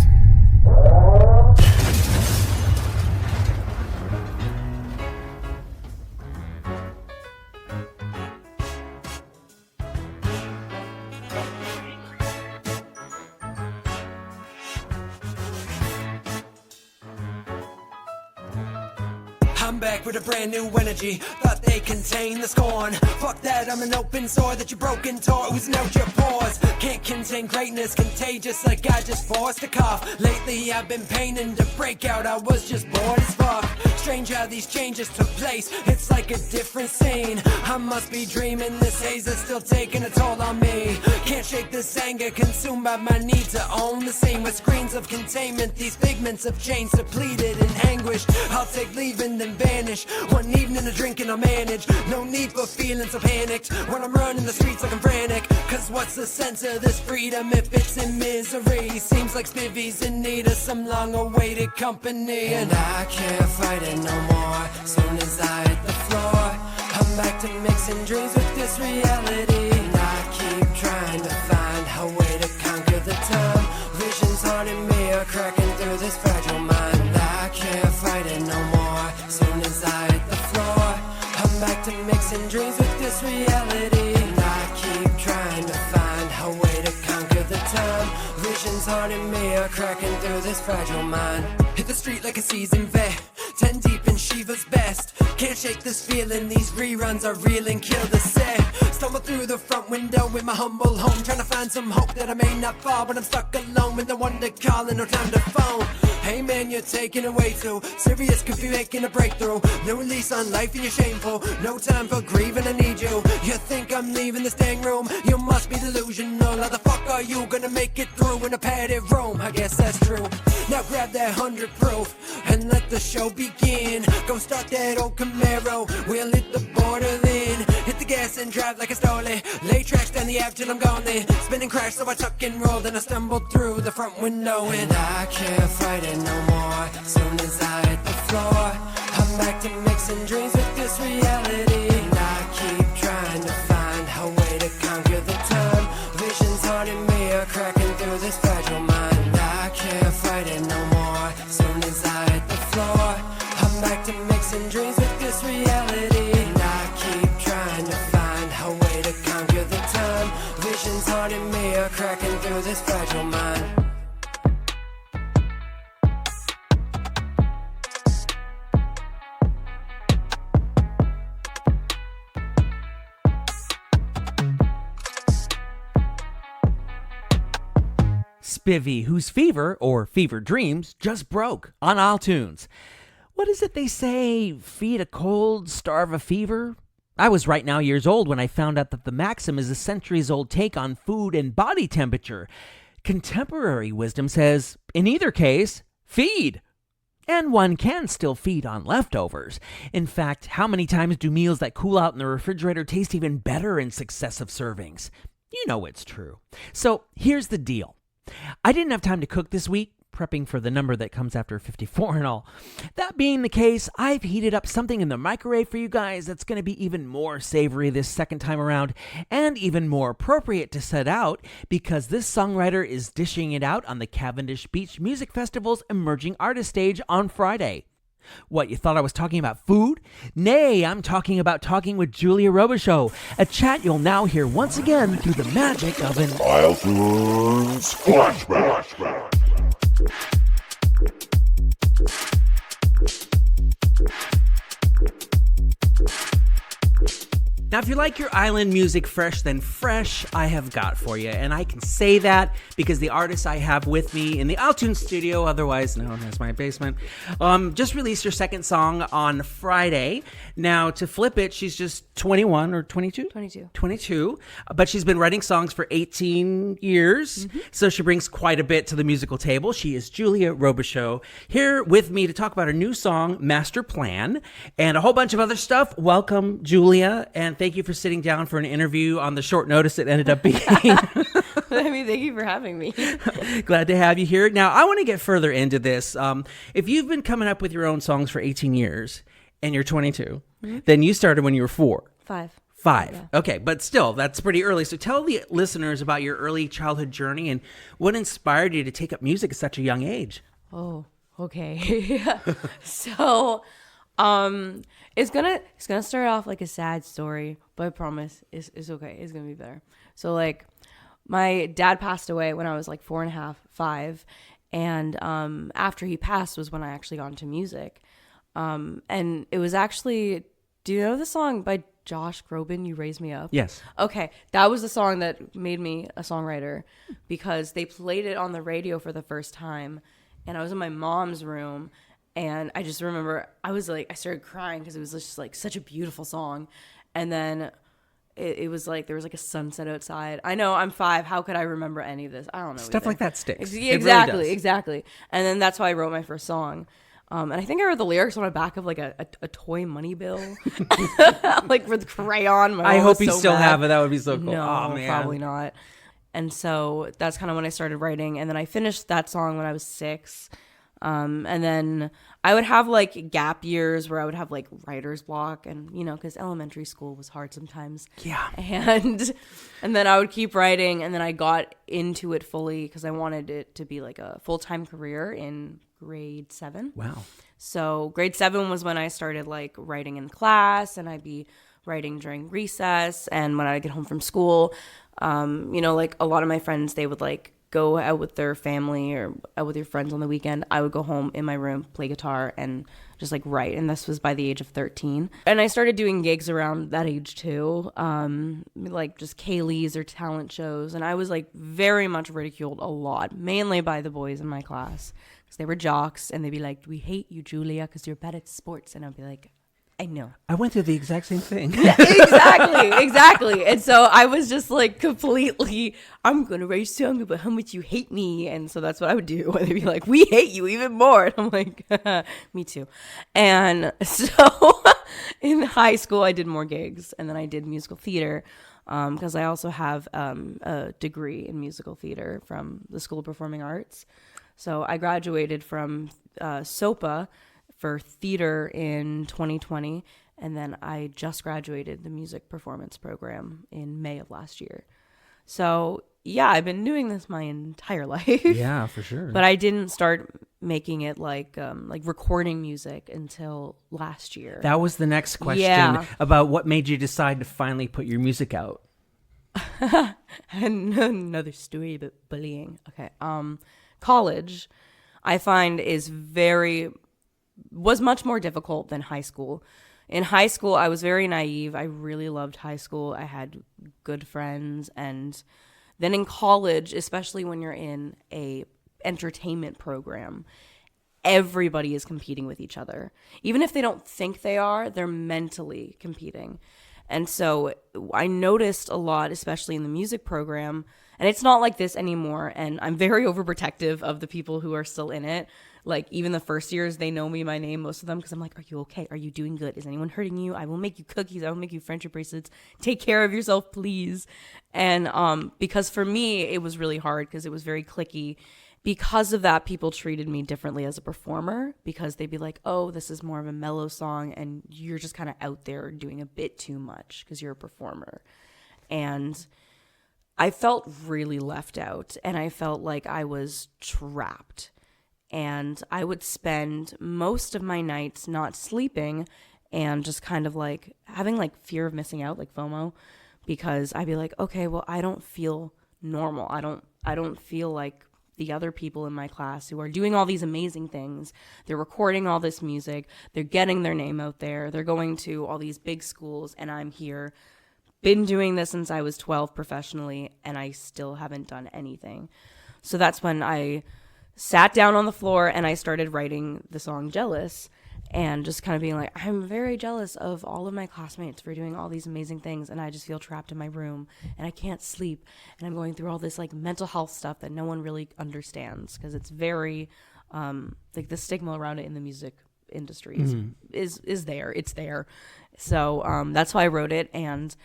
I'm back with a brand new energy. Thought they contain the scorn. Fuck that, I'm an open sore that you broke and tore. Oozing out your pores. Can't contain greatness, contagious like I just forced a cough. Lately I've been painting to break out. I was just bored as fuck. Strange how these changes took place. It's like a different scene. I must be dreaming. This haze is still taking a toll on me. Can't shake this anger, consumed by my need to own the scene. With screens of containment, these pigments of change depleted in anguish. I'll take leave and then vanish. One evening of drinking I'll manage. No need for feeling so panicked when I'm running the streets like I'm frantic. Cause what's the sense of this freedom if it's in misery? Seems like Spivvy's in need of some long-awaited company. And I can't fight it no more. Soon as I hit the floor, I'm back to mixing dreams with this reality. And I keep trying to find a way to conquer the time. Visions haunting me are cracking through this fragile mind. I can't fight it no more. Soon as I hit the floor, I'm back to mixing dreams with this reality. And I keep trying to find a way to conquer the time. Visions haunting me are cracking through this fragile mind. Hit the street like a seasoned vet, 10 deep in Shiva's best. Can't shake this feeling, these reruns are real and kill the set. Stumble through the front window in my humble home, trying to find some hope that I may not fall. But I'm stuck alone with no one to call and no time to phone. Hey man, you're taking away too serious, could be making a breakthrough. No release on life and you're shameful. No time for grieving, I need you. You think I'm leaving this dang room? You must be delusional. How the fuck are you gonna make it through in a padded room? I guess that's true. Now grab that 100 proof and let the show begin. Go start that old Camaro, we'll hit the border then. Hit the gas and drive like a stoley. Lay tracks down the ave till I'm gone then. Spin and crash so I tuck and roll, then I stumbled through the front window. And I can't fight it no more. Soon as I hit the floor, I'm back to mixing dreams with this reality. And I keep trying to find a way to conquer the time. Visions haunting me are cracking through this fragile mind. I can't fight it no more. Soon as I hit the floor, I'm back to mixing dreams with this reality. And I keep trying to find a way to conquer the time. Visions haunting me are cracking through this fragile mind. Spivvy, whose fever, or fever dreams, just broke on iTunes. What is it they say? Feed a cold, starve a fever? I was right now years old when I found out that the maxim is a centuries-old take on food and body temperature. Contemporary wisdom says, in either case, feed. And one can still feed on leftovers. In fact, how many times do meals that cool out in the refrigerator taste even better in successive servings? You know it's true. So here's the deal. I didn't have time to cook this week, prepping for the number that comes after 54 and all. That being the case, I've heated up something in the microwave for you guys that's going to be even more savory this second time around, and even more appropriate to set out because this songwriter is dishing it out on the Cavendish Beach Music Festival's Emerging Artist stage on Friday. What, you thought I was talking about food? Nay, I'm talking about talking with Julia Robichaux, a chat you'll now hear once again through the magic of an iTunes flashback. Now, if you like your island music fresh, then fresh I have got for you. And I can say that because the artist I have with me in the iTunes studio, otherwise known as my basement, just released her second song on Friday. Now, to flip it, she's just 21 or 22? 22. But she's been writing songs for 18 years. Mm-hmm. So she brings quite a bit to the musical table. She is Julia Robichaux, here with me to talk about her new song, Master Plan, and a whole bunch of other stuff. Welcome, Julia, and thank you for sitting down for an interview on the short notice it ended up being. Thank you for having me. Glad to have you here. Now, I want to get further into this. If you've been coming up with your own songs for 18 years and you're 22, mm-hmm. then you started when you were 4. 5. Yeah. Okay, but still, that's pretty early. So tell the listeners about your early childhood journey and what inspired you to take up music at such a young age. Oh, okay. So, it's gonna start off like a sad story, but I promise it's okay. It's gonna be better. So like, my dad passed away when I was like 4.5, 5, and after he passed was when I actually got into music. And it was actually, do you know the song by Josh Groban, You Raise Me Up? Yes. Okay, that was the song that made me a songwriter, because they played it on the radio for the first time, and I was in my mom's room, and I just remember I started crying because it was just like such a beautiful song. And then it was like there was like a sunset outside. I know, I'm 5. How could I remember any of this? I don't know. Stuff like that sticks. Exactly, exactly. And then that's how I wrote my first song. And I think I wrote the lyrics on the back of like a toy money bill, like with crayon. I hope you still have it. That would be so cool. No, oh, man. probably not. And so that's kind of when I started writing. And then I finished that song when I was 6. And then I would have like gap years where I would have like writer's block, and because elementary school was hard sometimes. Yeah. And then I would keep writing, and then I got into it fully because I wanted it to be like a full-time career in grade 7. Wow. So grade 7 was when I started like writing in class, and I'd be writing during recess and when I get home from school. Like a lot of my friends, they would like go out with their family or out with your friends on the weekend. I would go home in my room, play guitar, and just like write. And this was by the age of 13. And I started doing gigs around that age too, like just Kaylee's or talent shows. And I was like very much ridiculed a lot, mainly by the boys in my class, because they were jocks, and they'd be like, "We hate you, Julia, because you're bad at sports." And I'd be like, I know. I went through the exact same thing. Yeah, exactly. And so I was just like completely, I'm going to write a song about how much you hate me. And so that's what I would do. And they'd be like, "We hate you even more." And I'm like, me too. And so in high school, I did more gigs, and then I did musical theater, because I also have a degree in musical theater from the School of Performing Arts. So I graduated from SOPA for theater in 2020, and then I just graduated the music performance program in May of last year. So yeah, I've been doing this my entire life. Yeah, for sure. But I didn't start making it like recording music until last year. That was the next question about what made you decide to finally put your music out. Another story about bullying. Okay. College, I find was much more difficult than high school. In high school, I was very naive. I really loved high school. I had good friends. And then in college, especially when you're in a entertainment program, everybody is competing with each other. Even if they don't think they are, they're mentally competing. And so I noticed a lot, especially in the music program, and it's not like this anymore. And I'm very overprotective of the people who are still in it. Like, even the first years, they know me, my name, most of them, because I'm like, "Are you okay? Are you doing good? Is anyone hurting you? I will make you cookies. I will make you friendship bracelets. Take care of yourself, please." And because for me, it was really hard because it was very cliquey. Because of that, people treated me differently as a performer, because they'd be like, "Oh, this is more of a mellow song, and you're just kind of out there doing a bit too much because you're a performer." And I felt really left out, and I felt like I was trapped. And I would spend most of my nights not sleeping and just kind of like having like fear of missing out, like FOMO, because I'd be like, okay, well, I don't feel normal. I don't feel like the other people in my class who are doing all these amazing things. They're recording all this music. They're getting their name out there. They're going to all these big schools, and I'm here, been doing this since I was 12 professionally, and I still haven't done anything. So that's when I sat down on the floor and I started writing the song Jealous, and just kind of being like, I'm very jealous of all of my classmates for doing all these amazing things, and I just feel trapped in my room and I can't sleep, and I'm going through all this like mental health stuff that no one really understands, because it's very like the stigma around it in the music industry is there. It's there. So that's why I wrote it. And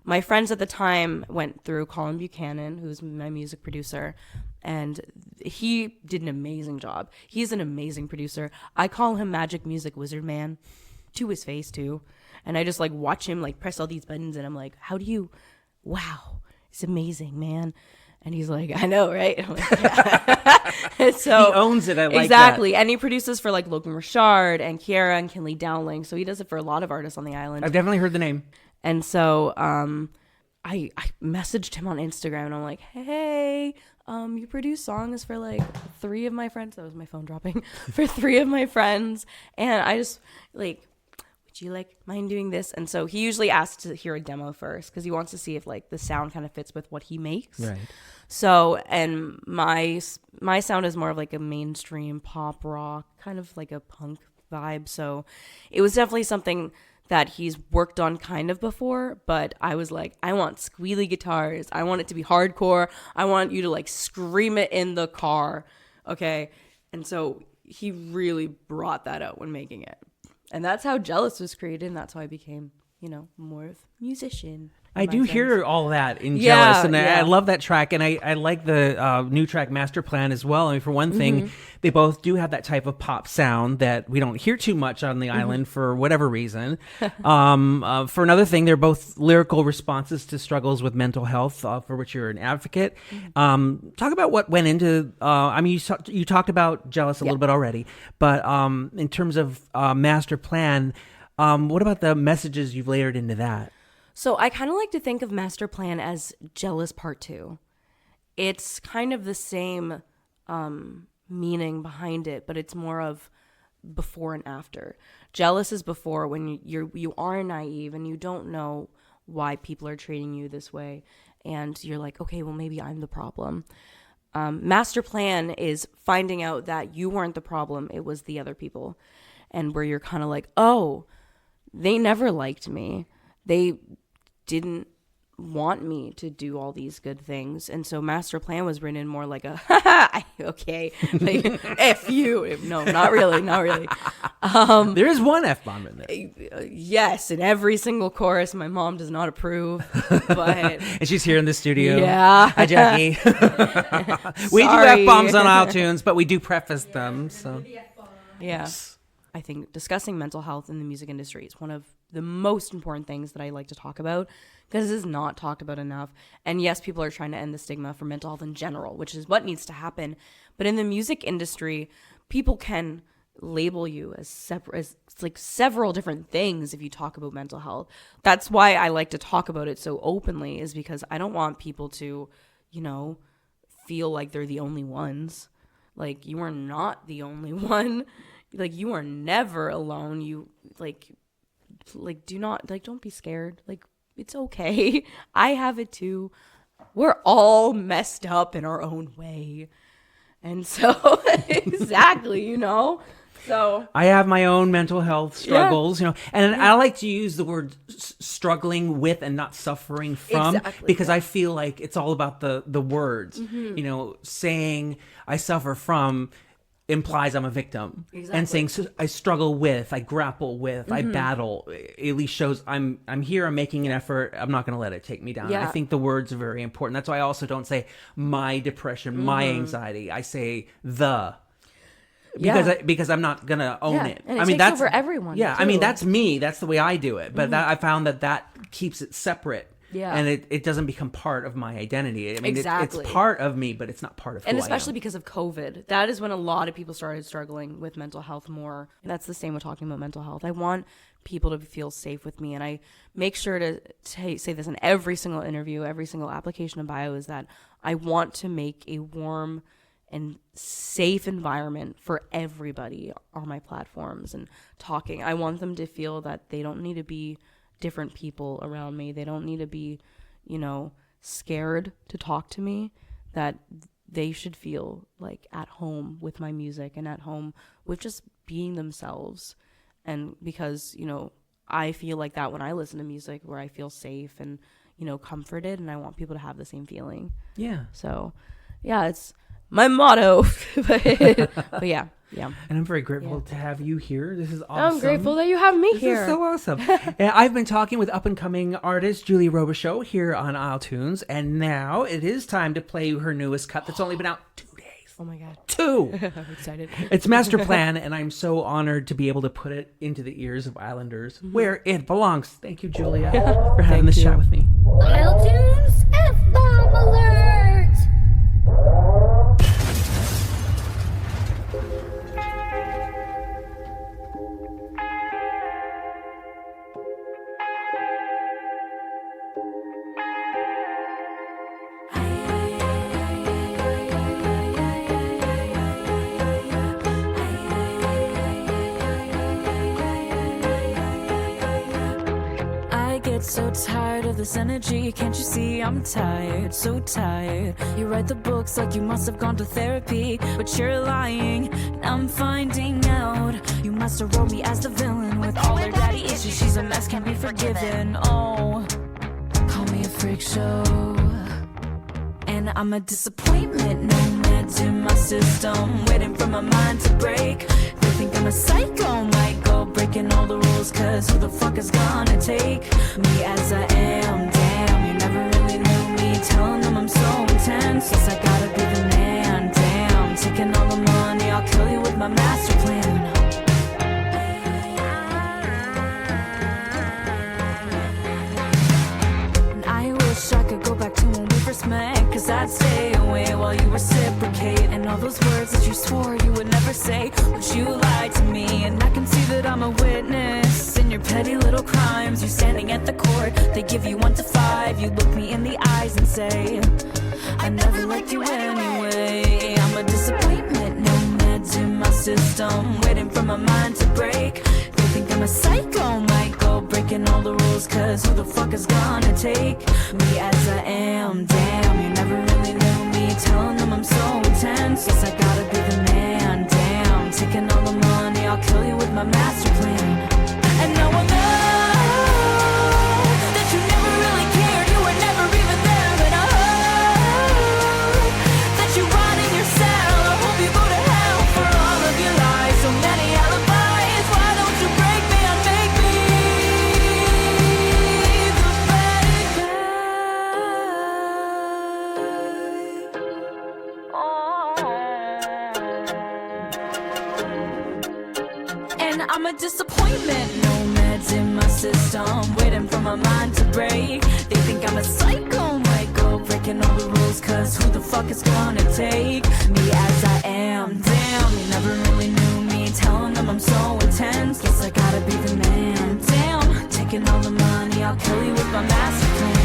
my friends at the time went through Colin Buchanan, who's my music producer, and he did an amazing job. He's an amazing producer. I call him Magic Music Wizard Man, to his face too. And I just like watch him like press all these buttons, and I'm like, wow, it's amazing, man. And he's like, I know, right? I'm like, yeah. And so He owns it. I like exactly. that. And he produces for like Logan Richard and Kiara and Kinley Dowling. So he does it for a lot of artists on the island. I've definitely heard the name. And so I messaged him on Instagram and I'm like, hey, you produce songs for like 3 of my friends. That was my phone dropping. For 3 of my friends. And I just like, would you like mind doing this? And so he usually asks to hear a demo first because he wants to see if like the sound kind of fits with what he makes. Right. So, and my sound is more of like a mainstream pop rock, kind of like a punk vibe. So it was definitely something that he's worked on kind of before, but I was like, I want squealy guitars. I want it to be hardcore. I want you to like scream it in the car. Okay. And so he really brought that out when making it. And that's how Jealous was created. And that's how I became, more of a musician. I do hear all that in Yeah, Jealous, and yeah. I love that track, and I like the new track Master Plan as well. I mean, for one thing, they both do have that type of pop sound that we don't hear too much on the island for whatever reason. For another thing, they're both lyrical responses to struggles with mental health, for which you're an advocate. Talk about what went into, you talked about Jealous a little bit already, but in terms of Master Plan, what about the messages you've layered into that? So I kind of like to think of Master Plan as Jealous Part 2. It's kind of the same meaning behind it, but it's more of before and after. Jealous is before, when you are naive and you don't know why people are treating you this way, and you're like, okay, well, maybe I'm the problem. Master Plan is finding out that you weren't the problem, it was the other people, and where you're kind of like, oh, they never liked me. They didn't want me to do all these good things. And so Master Plan was written more like a, okay, like, F you. No, not really. There is one F-bomb in there. Yes, in every single chorus. My mom does not approve, but... And she's here in the studio. Yeah. Hi, Jackie. We do F-bombs on iTunes, but we do preface them, so... Yeah. I think discussing mental health in the music industry is one of the most important things that I like to talk about, because it is not talked about enough. And yes, people are trying to end the stigma for mental health in general, which is what needs to happen. But in the music industry, people can label you as several different things if you talk about mental health. That's why I like to talk about it so openly, is because I don't want people to, feel like they're the only ones. Like, you are not the only one. Like, you are never alone. You do not, don't be scared. Like, it's okay. I have it too. We're all messed up in our own way. And so, exactly, So I have my own mental health struggles, and I like to use the word struggling with and not suffering from, because I feel like it's all about the words. Saying I suffer from implies I'm a victim, and saying I struggle with, I grapple with, I battle, at least shows I'm here, I'm making an effort, I'm not going to let it take me down. I think the words are very important. That's why I also don't say my depression, my anxiety. I say because I'm not going to own it. And it takes over everyone. Yeah, too. I mean, that's me. That's the way I do it. But I found that keeps it separate. Yeah. And it doesn't become part of my identity. I mean, it's part of me, but it's not part of who I am. And especially because of COVID. That is when a lot of people started struggling with mental health more. That's the same with talking about mental health. I want people to feel safe with me. And I make sure to say this in every single interview, every single application and bio, is that I want to make a warm and safe environment for everybody on my platforms and talking. I want them to feel that they don't need to be different people around me. They don't need to be, scared to talk to me, that they should feel like at home with my music and at home with just being themselves. And because, I feel like that when I listen to music, where I feel safe and, comforted, and I want people to have the same feeling. Yeah. So, yeah, it's my motto. but yeah. Yeah. And I'm very grateful to have you here. This is awesome. I'm grateful that you have me here. This is so awesome. And I've been talking with up-and-coming artist Julie Robichaux here on iTunes, and now it is time to play her newest cut that's only been out 2 days. Oh my God. 2! I'm excited. It's Master Plan, and I'm so honored to be able to put it into the ears of Islanders where it belongs. Thank you, Julia, for having this chat with me. iTunes F-bomb alert! So tired of this energy, can't you see I'm tired, so tired. You write the books like you must have gone to therapy, but you're lying, and I'm finding out. You must have wrote me as the villain with all her daddy issues. She's a mess, can't be forgiven. Oh, call me a freak show. And I'm a disappointment, no meds in my system, waiting for my mind to break. They think I'm a psycho, might go breaking all the rules, cause who the fuck is gonna take me as I am? Damn, you never really knew me, telling them I'm so intense. Yes, I gotta be the man, damn. Taking all the money, I'll kill you with my master plan. And I wish I could go back to when we first met, cause I'd stay away while you reciprocate. And all those words that you swore you would never say, but you lied to me. And I can see that I'm a witness in your petty little crimes. You're standing at the court, they give you 1 to 5. You look me in the eyes and say, I never liked you anyway. I'm a disappointment, no meds in my system, waiting for my mind to break. They think I'm a psycho, might go breaking all the rules, cause who the fuck is gonna take me as I am? Damn, you never really knew me, telling them I'm so intense. Yes, I gotta be the man, damn. Taking all the money, I'll kill you with my master plan. And now I know that you never really cared, you were never even there. But I hope that you rot in your cell. I hope you go to hell for all of your lies. So many alibis, why don't you break me and make me the bad guy? And I'm a disappointment, no meds in my system, waiting for my mind to break. They think I'm a psycho, might go breaking all the rules, cause who the fuck is gonna take me as I am? Damn, you never really knew me, telling them I'm so intense. Guess I gotta be the man, damn. Taking all the money, I'll kill you with my master plan.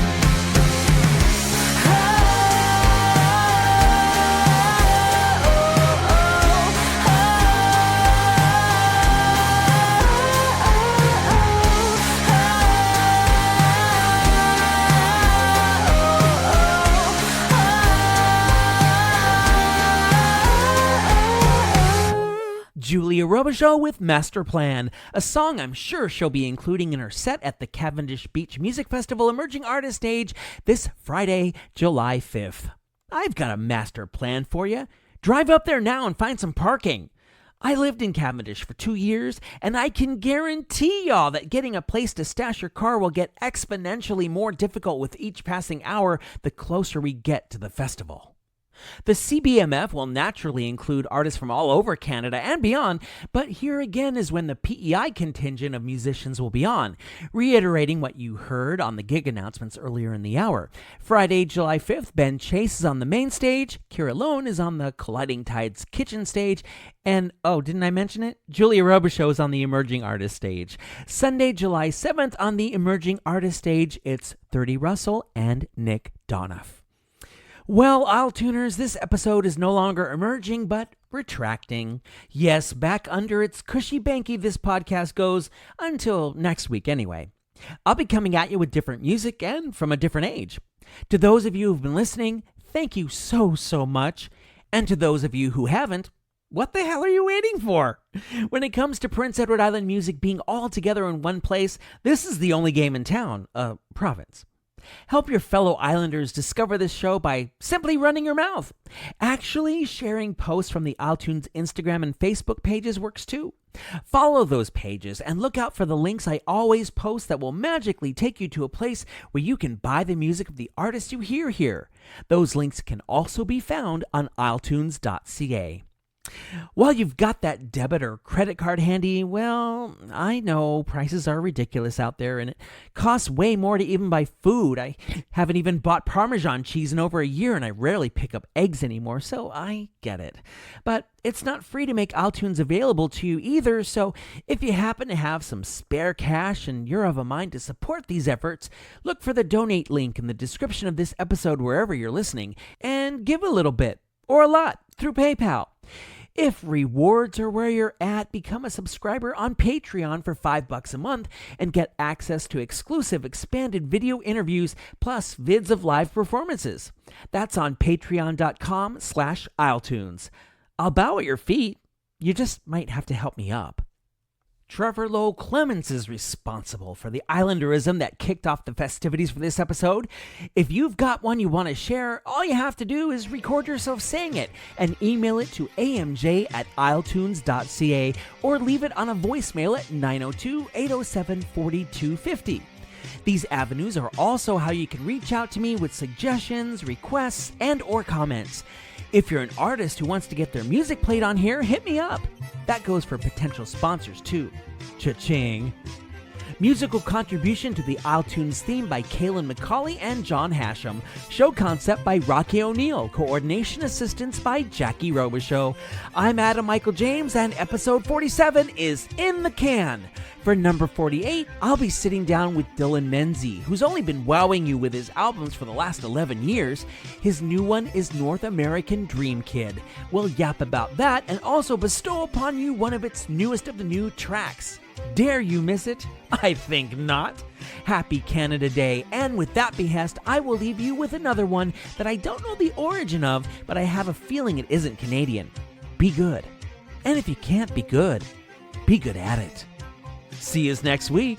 Julia Robichaud with Master Plan, a song I'm sure she'll be including in her set at the Cavendish Beach Music Festival Emerging Artist Stage this Friday, July 5th. I've got a master plan for you. Drive up there now and find some parking. I lived in Cavendish for 2 years, and I can guarantee y'all that getting a place to stash your car will get exponentially more difficult with each passing hour the closer we get to the festival. The CBMF will naturally include artists from all over Canada and beyond, but here again is when the PEI contingent of musicians will be on, reiterating what you heard on the gig announcements earlier in the hour. Friday, July 5th, Ben Chase is on the main stage, Kira Lone is on the Colliding Tides kitchen stage, and, oh, didn't I mention it? Julia Robichaud is on the Emerging Artist stage. Sunday, July 7th, on the Emerging Artist stage, it's 30 Russell and Nick Donoff. Well, Isle Tuners, this episode is no longer emerging, but retracting. Yes, back under its cushy banky this podcast goes, until next week anyway. I'll be coming at you with different music and from a different age. To those of you who've been listening, thank you so much. And to those of you who haven't, what the hell are you waiting for? When it comes to Prince Edward Island music being all together in one place, this is the only game in town, province. Help your fellow islanders discover this show by simply running your mouth. Actually, sharing posts from the iTunes Instagram and Facebook pages works too. Follow those pages and look out for the links I always post that will magically take you to a place where you can buy the music of the artists you hear here. Those links can also be found on isletunes.ca. While you've got that debit or credit card handy, well, I know prices are ridiculous out there and it costs way more to even buy food. I haven't even bought Parmesan cheese in over a year and I rarely pick up eggs anymore, so I get it. But it's not free to make iTunes available to you either, so if you happen to have some spare cash and you're of a mind to support these efforts, look for the donate link in the description of this episode wherever you're listening and give a little bit or a lot through PayPal. If rewards are where you're at, become a subscriber on Patreon for $5 a month and get access to exclusive expanded video interviews plus vids of live performances. That's on patreon.com/isletunes. I'll bow at your feet. You just might have to help me up. Trevor Lowe Clements is responsible for the Islanderism that kicked off the festivities for this episode. If you've got one you want to share, all you have to do is record yourself saying it and email it to amj@isletunes.ca or leave it on a voicemail at 902-807-4250. These avenues are also how you can reach out to me with suggestions, requests, and or comments. If you're an artist who wants to get their music played on here, hit me up. That goes for potential sponsors too. Cha-ching. Musical contribution to the iTunes theme by Kaylin McCauley and John Hashem. Show concept by Rocky O'Neill. Coordination assistance by Jackie Robichaux. I'm Adam Michael James, and episode 47 is in the can. For number 48, I'll be sitting down with Dylan Menzie, who's only been wowing you with his albums for the last 11 years. His new one is North American Dream Kid. We'll yap about that and also bestow upon you one of its newest of the new tracks. Dare you miss it? I think not. Happy Canada Day, and with that behest, I will leave you with another one that I don't know the origin of, but I have a feeling it isn't Canadian. Be good. And if you can't be good at it. See you next week.